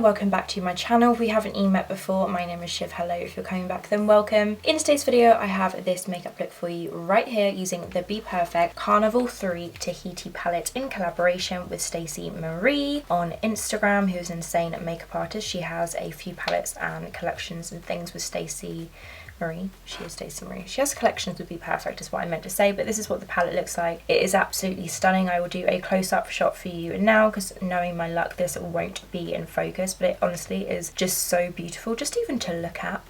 welcome back to my channel. If we haven't met before, my name is Shiv. Hello, if you're coming back then welcome. In today's video I have this makeup look for you right here using the BPERFECT Carnival 3 Tahiti palette in collaboration with Stacey Marie on Instagram, who's an insane makeup artist. She has a few palettes and collections and things with Stacey Marie. She is Stacey Marie. She has collections with BPERFECT is what I meant to say, but this is what the palette looks like. It is absolutely stunning. I will do a close-up shot for you now because knowing my luck this won't be in focus, but it honestly is just so beautiful just even to look at.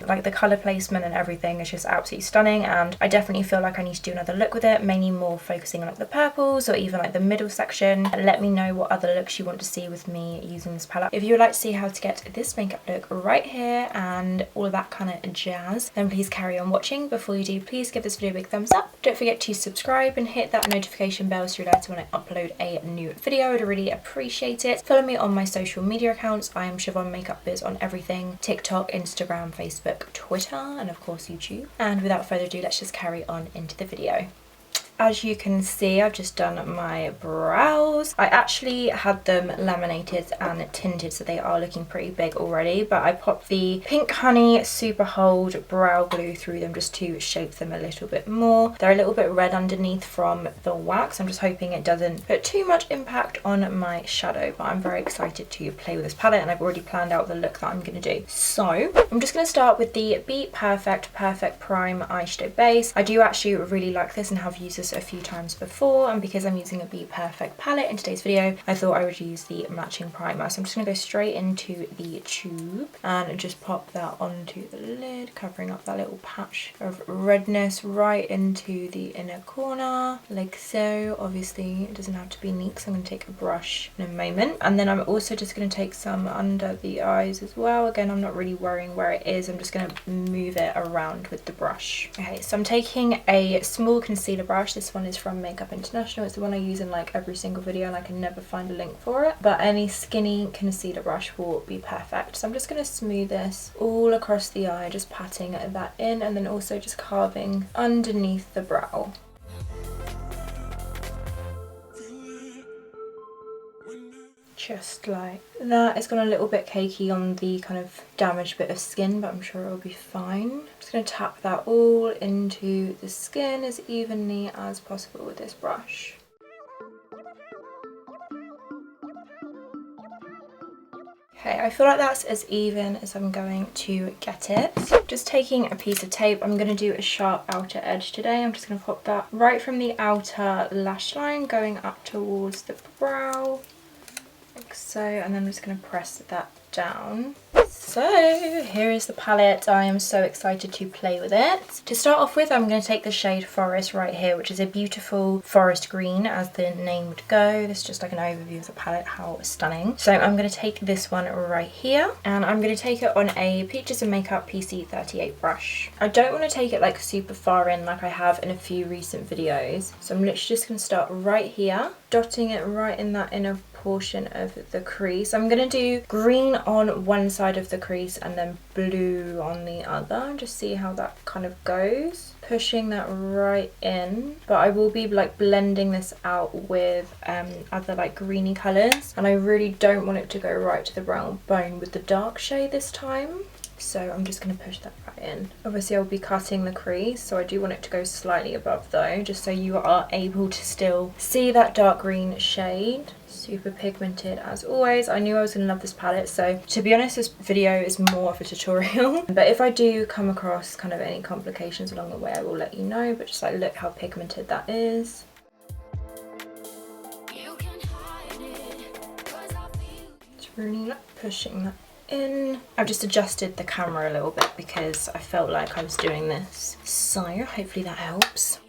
Like the colour placement and everything is just absolutely stunning, and I definitely feel like I need to do another look with it, mainly more focusing on like the purples or even like the middle section. And let me know what other looks you want to see with me using this palette. If you would like to see how to get this makeup look right here and all of that kind of jazz, then please carry on watching. Before you do, please give this video a big thumbs up. Don't forget to subscribe and hit that notification bell so you're alerted when I upload a new video. I'd really appreciate it. Follow me on my social media accounts. I am shivonmakeupbiz on everything: TikTok, Instagram, Facebook, Twitter, and of course YouTube. And without further ado, let's just carry on into the video. As you can see, I've just done my brows. I actually had them laminated and tinted, so they are looking pretty big already, but I popped the Pink Honey Super Hold brow glue through them just to shape them a little bit more. They're a little bit red underneath from the wax. I'm just hoping it doesn't put too much impact on my shadow, but I'm very excited to play with this palette and I've already planned out the look that I'm going to do. So I'm just going to start with the BPERFECT Perfect Prime Eyeshadow Base. I do actually really like this and have used this a few times before, and because I'm using a BPERFECT palette in today's video, I thought I would use the matching primer. So I'm just going to go straight into the tube and just pop that onto the lid, covering up that little patch of redness right into the inner corner, like so. Obviously it doesn't have to be neat, so I'm going to take a brush in a moment, and then I'm also just going to take some under the eyes as well. Again, I'm not really worrying where it is, I'm just going to move it around with the brush. Okay, so I'm taking a small concealer brush. This one is from Makeup International. It's the one I use in like every single video and I can never find a link for it, but any skinny concealer brush will be perfect. So I'm just going to smooth this all across the eye, just patting that in, and then also just carving underneath the brow. Just like that. It's gone a little bit cakey on the kind of damaged bit of skin, but I'm sure it'll be fine. I'm just going to tap that all into the skin as evenly as possible with this brush. Okay, I feel like that's as even as I'm going to get it. Just taking a piece of tape, I'm going to do a sharp outer edge today. I'm just going to pop that right from the outer lash line going up towards the brow. Like so, and then I'm just going to press that down. So here is the palette. I am so excited to play with it. To start off with, I'm going to take the shade Forest right here, which is a beautiful forest green as the name would go. This is just like an overview of the palette, how stunning. So I'm going to take this one right here, and I'm going to take it on a Peaches and Makeup PC38 brush. I don't want to take it like super far in like I have in a few recent videos, so I'm literally just going to start right here, dotting it right in that inner portion of the crease. I'm going to do green on one side of the crease and then blue on the other, just see how that kind of goes, pushing that right in. But I will be like blending this out with other like greeny colours, and I really don't want it to go right to the brown bone with the dark shade this time. So I'm just going to push that right in. Obviously I'll be cutting the crease, so I do want it to go slightly above though, just so you are able to still see that dark green shade. Super pigmented as always. I knew I was going to love this palette, so to be honest this video is more of a tutorial. But if I do come across kind of any complications along the way, I will let you know. But just like look how pigmented that is. Just really pushing that in. I've just adjusted the camera a little bit because I felt like I was doing this, so hopefully that helps.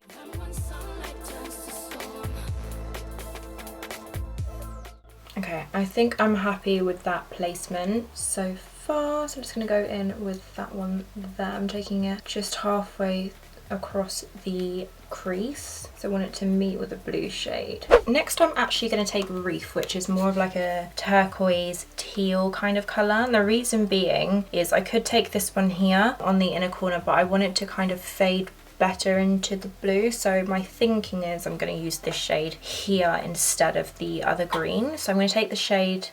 Okay, I think I'm happy with that placement so far, so I'm just going to go in with that one there. I'm taking it just halfway across the crease, so I want it to meet with the blue shade. Next I'm actually going to take Reef, which is more of like a turquoise teal kind of colour, and the reason being is I could take this one here on the inner corner, but I want it to kind of fade better into the blue, so my thinking is I'm going to use this shade here instead of the other green. So I'm going to take the shade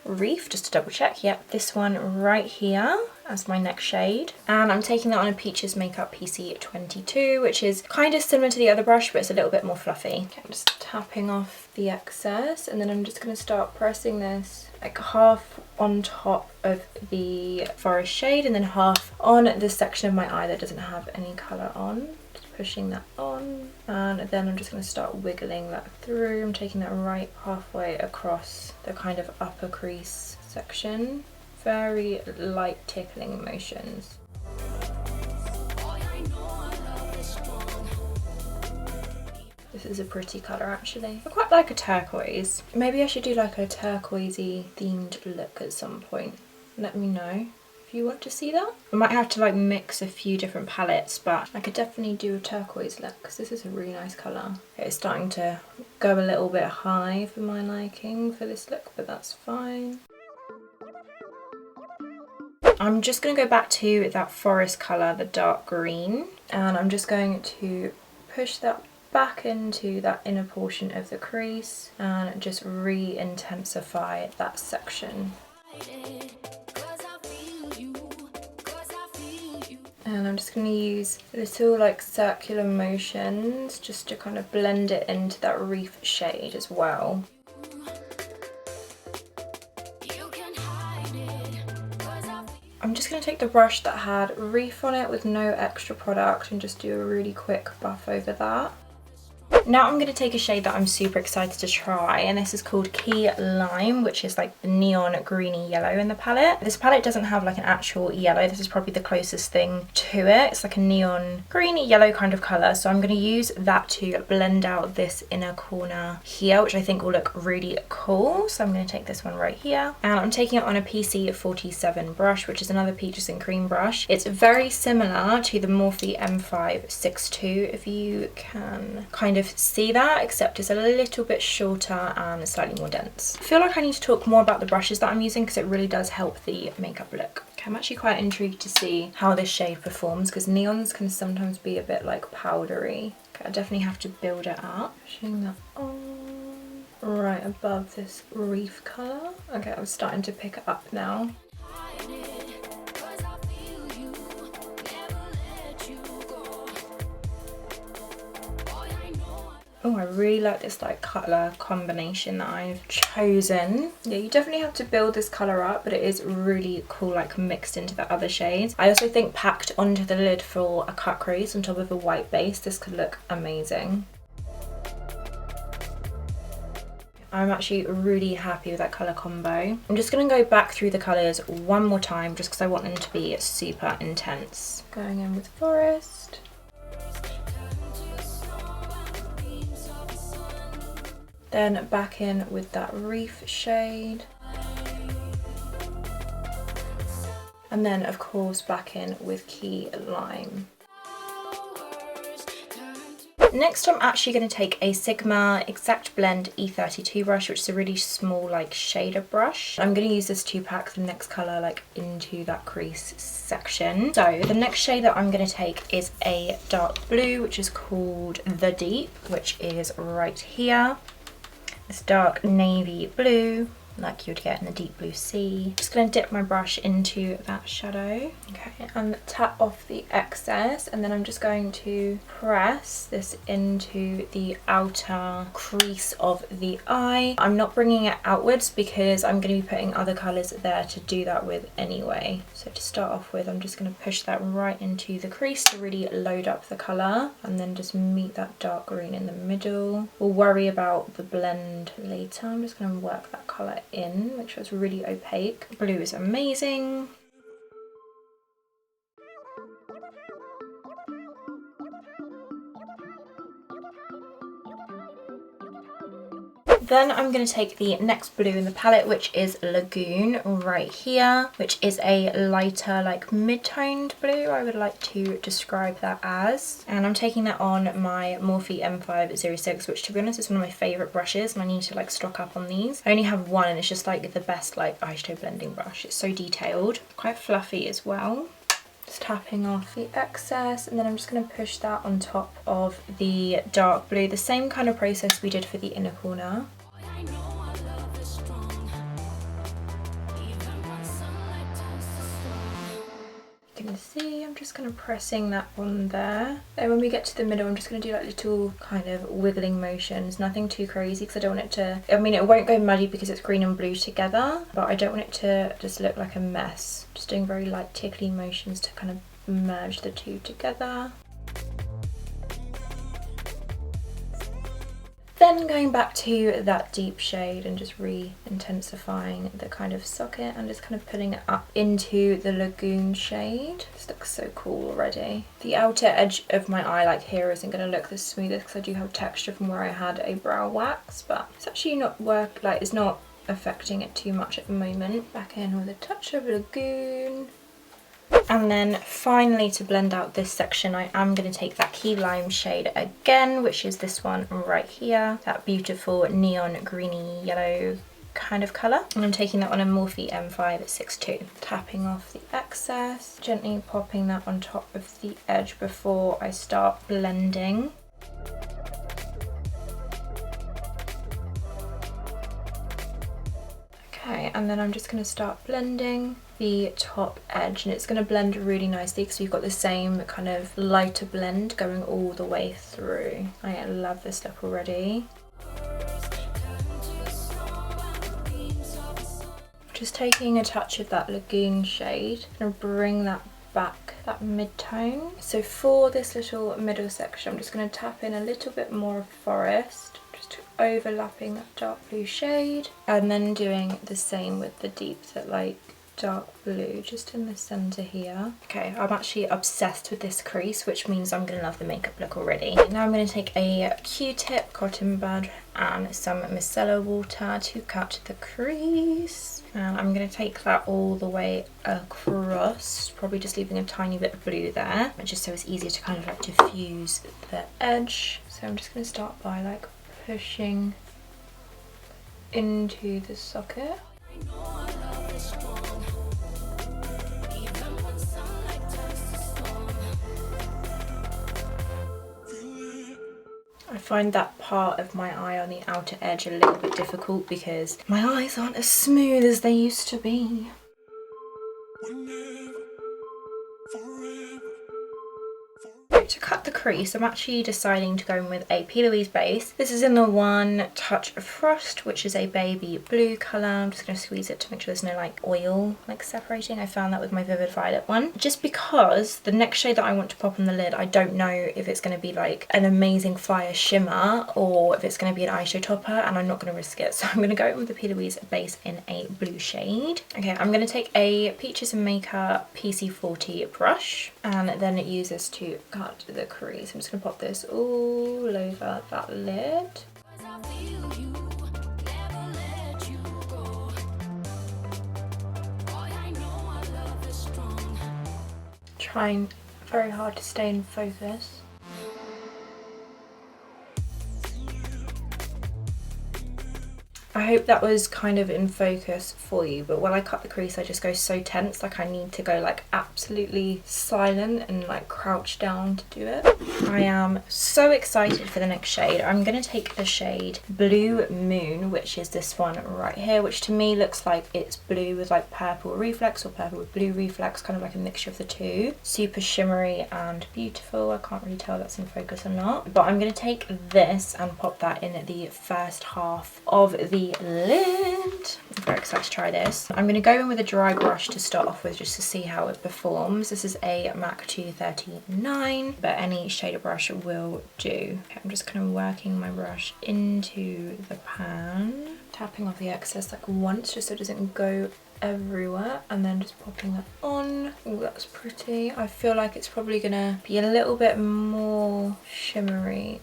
reef, just to double check. Yep, this one right here as my next shade. And I'm taking that on a Peaches Makeup PC22, which is kind of similar to the other brush, but it's a little bit more fluffy. Okay, I'm just tapping off the excess, and then I'm just going to start pressing this like half on top of the forest shade and then half on this section of my eye that doesn't have any colour on. Just pushing that on, and then I'm just going to start wiggling that through. I'm taking that right halfway across the kind of upper crease section. Very light tickling motions. This is a pretty colour actually. I quite like a turquoise. Maybe I should do like a turquoisey themed look at some point. Let me know if you want to see that. I might have to like mix a few different palettes, but I could definitely do a turquoise look because this is a really nice colour. Okay, it's starting to go a little bit high for my liking for this look, but that's fine. I'm just going to go back to that forest colour, the dark green, and I'm just going to push that back into that inner portion of the crease and just re-intensify that section. And I'm just going to use little like circular motions just to kind of blend it into that reef shade as well. I'm just going to take the brush that had reef on it with no extra product and just do a really quick buff over that. Now I'm going to take a shade that I'm super excited to try, and this is called Key Lime, which is like the neon greeny yellow in the palette. This palette doesn't have like an actual yellow, this is probably the closest thing to it. It's like a neon greeny yellow kind of colour, so I'm going to use that to blend out this inner corner here, which I think will look really cool. So I'm going to take this one right here, and I'm taking it on a PC47 brush, which is another peaches and cream brush. It's very similar to the Morphe M562, if you can kind of see that, except it's a little bit shorter and slightly more dense. I feel like I need to talk more about the brushes that I'm using because it really does help the makeup look. Okay, I'm actually quite intrigued to see how this shade performs because neons can sometimes be a bit like powdery. Okay, I definitely have to build it up. Pushing that on right above this reef colour. Okay, I'm starting to pick it up now. Oh, I really like this like colour combination that I've chosen. Yeah, you definitely have to build this colour up, but it is really cool like mixed into the other shades. I also think packed onto the lid for a cut crease on top of a white base, this could look amazing. I'm actually really happy with that colour combo. I'm just going to go back through the colours one more time just because I want them to be super intense. Going in with Forest. Then back in with that reef shade. And then of course back in with Key Lime. Next I'm actually going to take a Sigma Exact Blend E32 brush, which is a really small like shader brush. I'm going to use this to pack the next colour like into that crease section. So the next shade that I'm going to take is a dark blue, which is called The Deep, which is right here. This dark navy blue, like you'd get in the deep blue sea. Just going to dip my brush into that shadow. Okay, and tap off the excess, and then I'm just going to press this into the outer crease of the eye. I'm not bringing it outwards because I'm going to be putting other colours there to do that with anyway. So to start off with, I'm just going to push that right into the crease to really load up the colour, and then just meet that dark green in the middle. We'll worry about the blend later. I'm just going to work that colour in, make sure it's really opaque. Blue is amazing. Then I'm going to take the next blue in the palette, which is Lagoon right here, which is a lighter like mid-toned blue, I would like to describe that as. And I'm taking that on my Morphe M506, which to be honest is one of my favourite brushes, and I need to like stock up on these. I only have one and it's just like the best like eyeshadow blending brush. It's so detailed, quite fluffy as well. Just tapping off the excess, and then I'm just going to push that on top of the dark blue. The same kind of process we did for the inner corner. you can see, I'm just kind of pressing that on there. Then when we get to the middle, I'm just going to do like little kind of wiggling motions, nothing too crazy because I don't want it to, I mean it won't go muddy because it's green and blue together, but I don't want it to just look like a mess. Just doing very light tickly motions to kind of merge the two together. Then going back to that deep shade and just re-intensifying the kind of socket and just kind of putting it up into the lagoon shade. This looks so cool already. The outer edge of my eye like here isn't going to look the smoothest because I do have texture from where I had a brow wax, but it's actually not it's not affecting it too much at the moment. Back in with a touch of lagoon. And then finally, to blend out this section, I am going to take that key lime shade again, which is this one right here, that beautiful neon greeny yellow kind of colour. And I'm taking that on a Morphe M562, tapping off the excess, gently popping that on top of the edge before I start blending. Okay, and then I'm just going to start blending the top edge, and it's going to blend really nicely because we've got the same kind of lighter blend going all the way through. I love this look already. Just taking a touch of that lagoon shade and bring that back, that mid-tone. So for this little middle section, I'm just going to tap in a little bit more of forest, just overlapping that dark blue shade, and then doing the same with the deep, that like dark blue just in the center here. Okay, I'm actually obsessed with this crease, which means I'm gonna love the makeup look already. Now I'm gonna take a Q-tip, cotton bud, and some micellar water to cut the crease. And I'm gonna take that all the way across, probably just leaving a tiny bit of blue there, just so it's easier to kind of like diffuse the edge. So I'm just gonna start by like pushing into the socket. I find that part of my eye on the outer edge a little bit difficult because my eyes aren't as smooth as they used to be. To cut the crease, I'm actually deciding to go in with a P. Louise base. This is in the One Touch of Frost, which is a baby blue colour. I'm just going to squeeze it to make sure there's no like oil like separating. I found that with my Vivid Violet one. Just because the next shade that I want to pop on the lid, I don't know if it's going to be like an amazing fire shimmer or if it's going to be an eyeshadow topper, and I'm not going to risk it. So I'm going to go in with the P. Louise base in a blue shade. Okay, I'm going to take a Peaches and Makeup PC40 brush and then use this to cut the crease. I'm just going to pop this all over that lid. Trying very hard to stay in focus. I hope that was kind of in focus for you, but when I cut the crease I just go so tense, like I need to go like absolutely silent and like crouch down to do it. I am so excited for the next shade. I'm going to take the shade Blue Moon, which is this one right here, which to me looks like it's blue with like purple reflex or purple with blue reflex, kind of like a mixture of the two. Super shimmery and beautiful. I can't really tell if that's in focus or not, but I'm going to take this and pop that in the first half of the lid. I'm very excited to try this. I'm going to go in with a dry brush to start off with just to see how it performs. This is a MAC 239, but any shader brush will do. Okay, I'm just kind of working my brush into the pan, tapping off the excess like once just so it doesn't go everywhere, and then just popping that on. Oh, that's pretty. I feel like it's probably gonna be a little bit more shimmery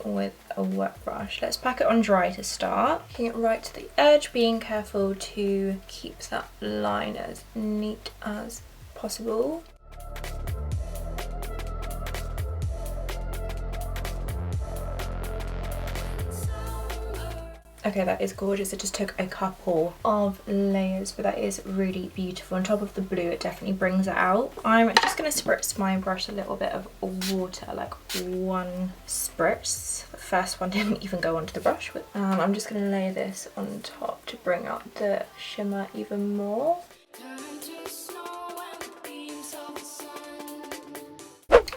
with a wet brush. Let's pack it on dry to start. Taking it right to the edge, being careful to keep that line as neat as possible. Okay, that is gorgeous. It just took a couple of layers, but that is really beautiful. On top of the blue, it definitely brings it out. I'm just going to spritz my brush a little bit of water, like one spritz. The first one didn't even go onto the brush. I'm just going to lay this on top to bring out the shimmer even more.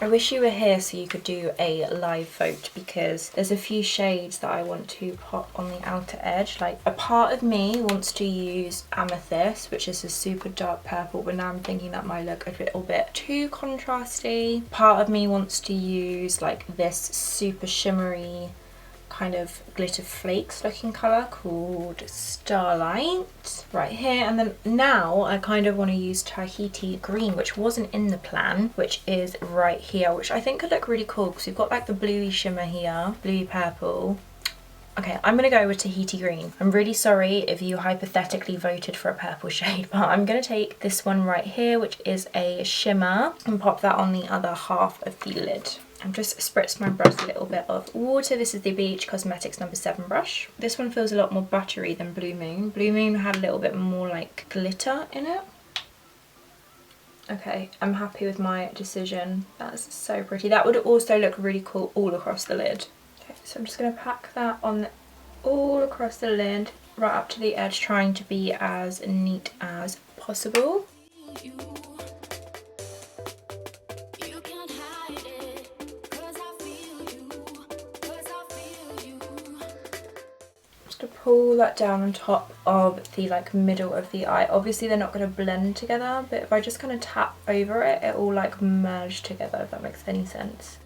I wish you were here so you could do a live vote, because there's a few shades that I want to pop on the outer edge. Like, a part of me wants to use Amethyst, which is a super dark purple, but now I'm thinking that might look a little bit too contrasty. Part of me wants to use like this super shimmery kind of glitter flakes looking colour called Starlight right here, and then now I kind of want to use Tahiti green, which wasn't in the plan, which is right here, which I think could look really cool because we've got like the bluey shimmer here, bluey purple. Okay, I'm gonna go with Tahiti green. I'm really sorry if you hypothetically voted for a purple shade, but I'm gonna take this one right here, which is a shimmer, and pop that on the other half of the lid. I've just spritzed my brush a little bit of water. This is the BH Cosmetics number 7 brush. This one feels a lot more buttery than Blue Moon. Blue Moon had a little bit more like glitter in it. Okay, I'm happy with my decision. That's so pretty. That would also look really cool all across the lid. Okay, so I'm just going to pack that on all across the lid, right up to the edge, trying to be as neat as possible. To pull that down on top of the like middle of the eye. Obviously they're not going to blend together, but if I just kind of tap over it, it will like merge together, if that makes any sense.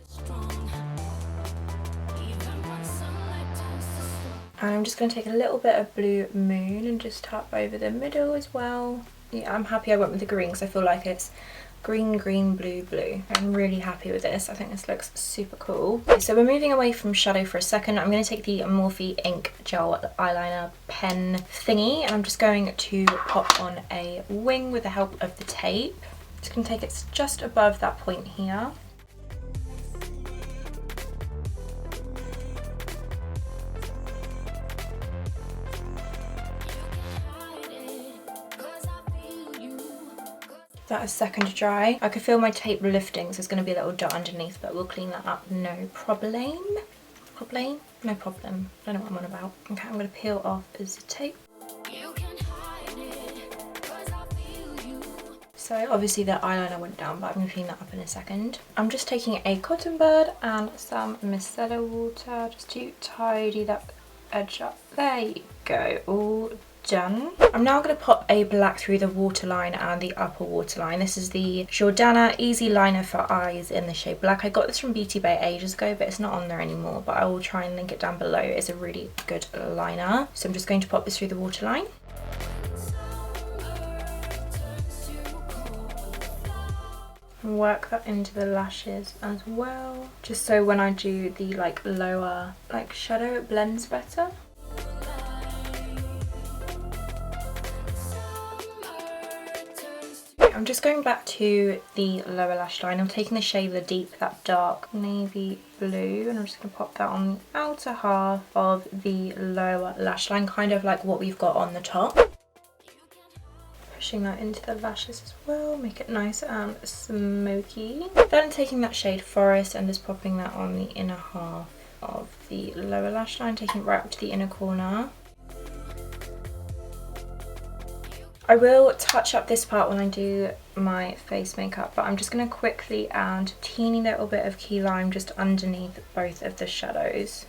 And I'm just going to take a little bit of Blue Moon and just tap over the middle as well. Yeah, I'm happy I went with the green because I feel like it's green, green, blue, blue. I'm really happy with this. I think this looks super cool. Okay, so we're moving away from shadow for a second. I'm going to take the Morphe Ink Gel Eyeliner pen thingy, and I'm just going to pop on a wing with the help of the tape. Just going to take it just above that point here. That is second to dry. I could feel my tape lifting, so there's going to be a little dot underneath, but we'll clean that up, no problem. No problem. I don't know what I'm on about. Okay, I'm going to peel off the tape. So obviously the eyeliner went down, but I'm going to clean that up in a second. I'm just taking a cotton bud and some micellar water just to tidy that edge up. There you go, all done. I'm now going to pop a black through the waterline and the upper waterline. This is the Jordana Easyliner for Eyes in the shade Black. I got this from Beauty Bay ages ago, but it's not on there anymore, but I will try and link it down below. It's a really good liner. So I'm just going to pop this through the waterline. And work that into the lashes as well, just so when I do the like lower like shadow, it blends better. I'm just going back to the lower lash line. I'm taking the shade of the Deep, that dark navy blue, and I'm just going to pop that on the outer half of the lower lash line, kind of like what we've got on the top. Pushing that into the lashes as well, make it nice and smoky. Then taking that shade Forest and just popping that on the inner half of the lower lash line, taking it right up to the inner corner. I will touch up this part when I do my face makeup, but I'm just going to quickly add a teeny little bit of key lime just underneath both of the shadows.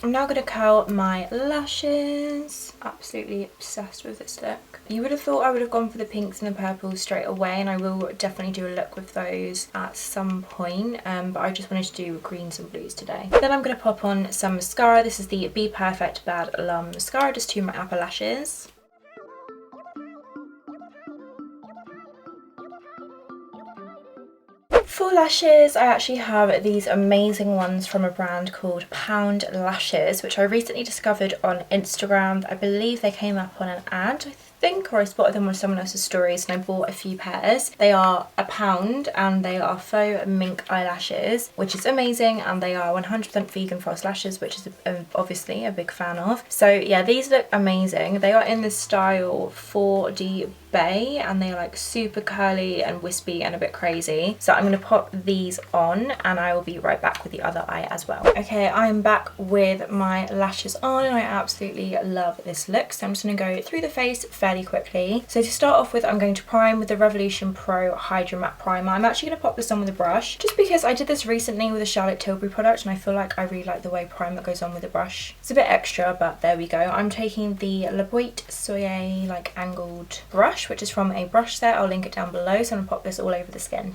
I'm now going to curl my lashes. Absolutely obsessed with this look. You would have thought I would have gone for the pinks and the purples straight away, and I will definitely do a look with those at some point, but I just wanted to do greens and blues today. Then I'm going to pop on some mascara. This is the BPERFECT Bad Lum Mascara, just to my upper lashes. For lashes, I actually have these amazing ones from a brand called Pound Lashes, which I recently discovered on Instagram. I believe they came up on an ad, I think, or I spotted them on someone else's stories, and I bought a few pairs. They are £1 and they are faux mink eyelashes, which is amazing, and they are 100% vegan false lashes, which is obviously a big fan of. So yeah, these look amazing. They are in the style 4D Bay, and they're like super curly and wispy and a bit crazy. So I'm going to pop these on and I will be right back with the other eye as well. Okay, I'm back with my lashes on and I absolutely love this look. So I'm just going to go through the face fairly quickly. So to start off with, I'm going to prime with the Revolution Pro Hydra Matte Primer. I'm actually going to pop this on with a brush just because I did this recently with a Charlotte Tilbury product and I feel like I really like the way primer goes on with a brush. It's a bit extra, but there we go. I'm taking the La Boite Soye like angled brush, which is from a brush set. I'll link it down below. So I'm going to pop this all over the skin.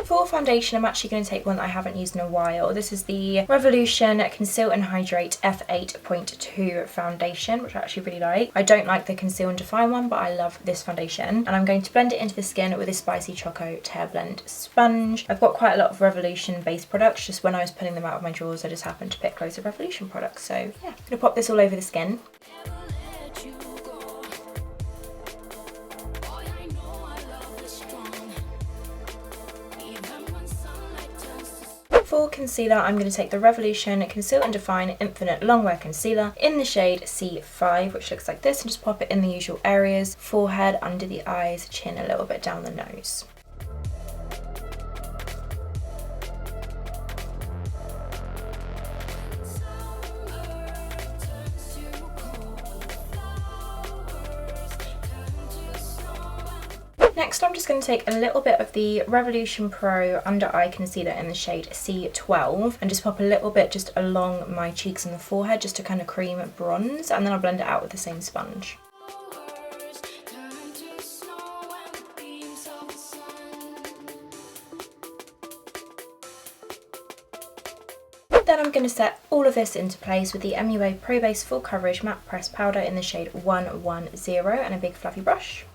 For foundation, I'm actually going to take one that I haven't used in a while. This is the Revolution Conceal and Hydrate F8.2 foundation, which I actually really like. I don't like the Conceal and Define one, but I love this foundation. And I'm going to blend it into the skin with this Spicy Choco Tear Blend sponge. I've got quite a lot of Revolution based products. Just when I was pulling them out of my drawers, I just happened to pick loads of Revolution products. So yeah, I'm going to pop this all over the skin. For concealer, I'm going to take the Revolution Conceal and Define Infinite Longwear Concealer in the shade C5, which looks like this, and just pop it in the usual areas: forehead, under the eyes, chin, a little bit down the nose. Next, I'm just going to take a little bit of the Revolution Pro Under Eye Concealer in the shade C12 and just pop a little bit just along my cheeks and the forehead just to kind of cream bronze, and then I'll blend it out with the same sponge. Then I'm going to set all of this into place with the MUA Pro Base Full Coverage Matte Press Powder in the shade 110 and a big fluffy brush.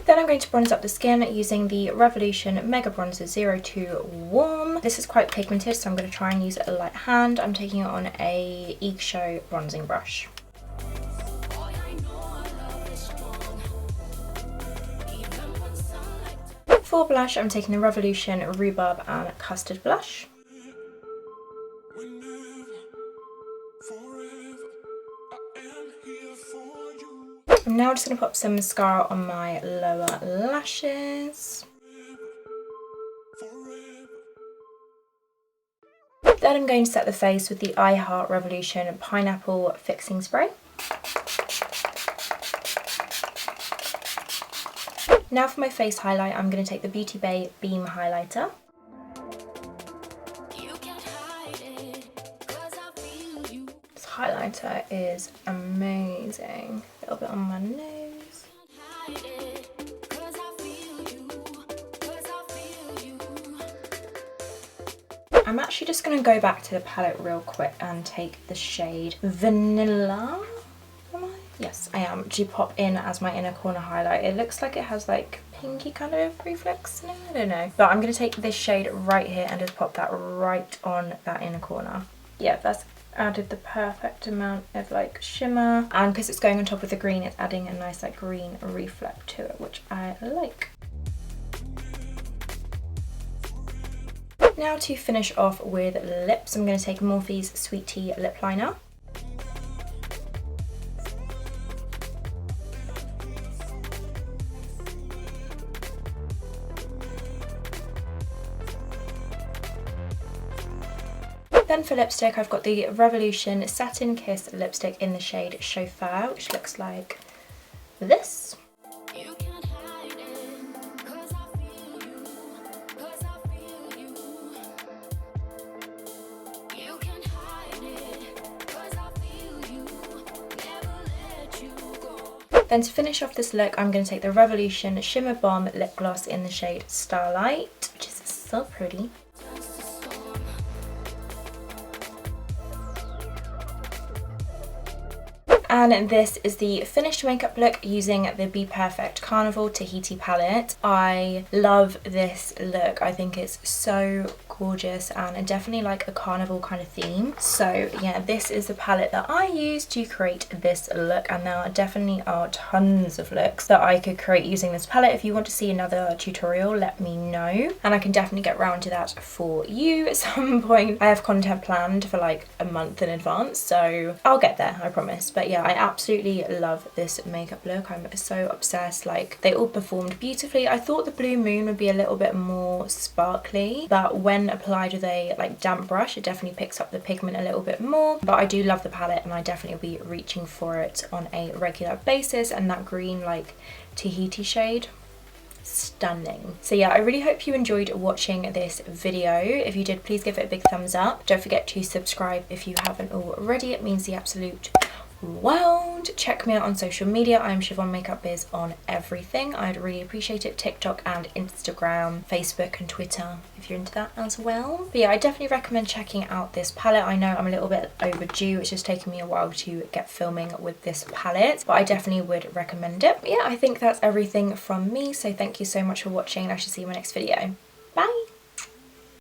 Then I'm going to bronze up the skin using the Revolution Mega Bronzer 02 Warm. This is quite pigmented, so I'm going to try and use it a light hand. I'm taking it on a Eyeshadow bronzing brush. For blush, I'm taking the Revolution Rhubarb and Custard blush. I'm now just going to pop some mascara on my lower lashes. Then I'm going to set the face with the I Heart Revolution Pineapple Fixing Spray. Now for my face highlight, I'm going to take the Beauty Bay Beam Highlighter. This highlighter is amazing. A little bit on my nose. I'm actually just going to go back to the palette real quick and take the shade Vanilla. Am I? Yes, I am. To pop in as my inner corner highlight. It looks like it has like pinky kind of reflex. No, I don't know. But I'm going to take this shade right here and just pop that right on that inner corner. Yeah, that's added the perfect amount of like shimmer, and because it's going on top of the green, it's adding a nice like green reflect to it, which I like. Now to finish off with lips, I'm going to take Morphe's Sweet Tea Lip Liner. Then for lipstick, I've got the Revolution Satin Kiss lipstick in the shade Chauffeur, which looks like this. Then to finish off this look, I'm going to take the Revolution Shimmer Bomb Lip Gloss in the shade Starlight, which is so pretty. And this is the finished makeup look using the BPERFECT Carnival Tahiti palette. I love this look. I think it's so gorgeous and definitely like a carnival kind of theme. So yeah, this is the palette that I used to create this look, and there definitely are tons of looks that I could create using this palette. If you want to see another tutorial, let me know, and I can definitely get round to that for you at some point. I have content planned for like a month in advance, so I'll get there, I promise. But yeah, I absolutely love this makeup look. I'm so obsessed. Like, they all performed beautifully. I thought the Blue Moon would be a little bit more sparkly, but when applied with a like damp brush, it definitely picks up the pigment a little bit more. But I do love the palette, and I definitely will be reaching for it on a regular basis. And that green like Tahiti shade, stunning. So yeah, I really hope you enjoyed watching this video. If you did, please give it a big thumbs up. Don't forget to subscribe if you haven't already. It means the absolute world. Check me out on social media. I'm shivonmakeupbiz on everything. I'd really appreciate it. TikTok and Instagram, Facebook and Twitter if you're into that as well. But yeah, I definitely recommend checking out this palette. I know I'm a little bit overdue. It's just taken me a while to get filming with this palette, but I definitely would recommend it. But yeah, I think that's everything from me. So thank you so much for watching, and I shall see you in my next video.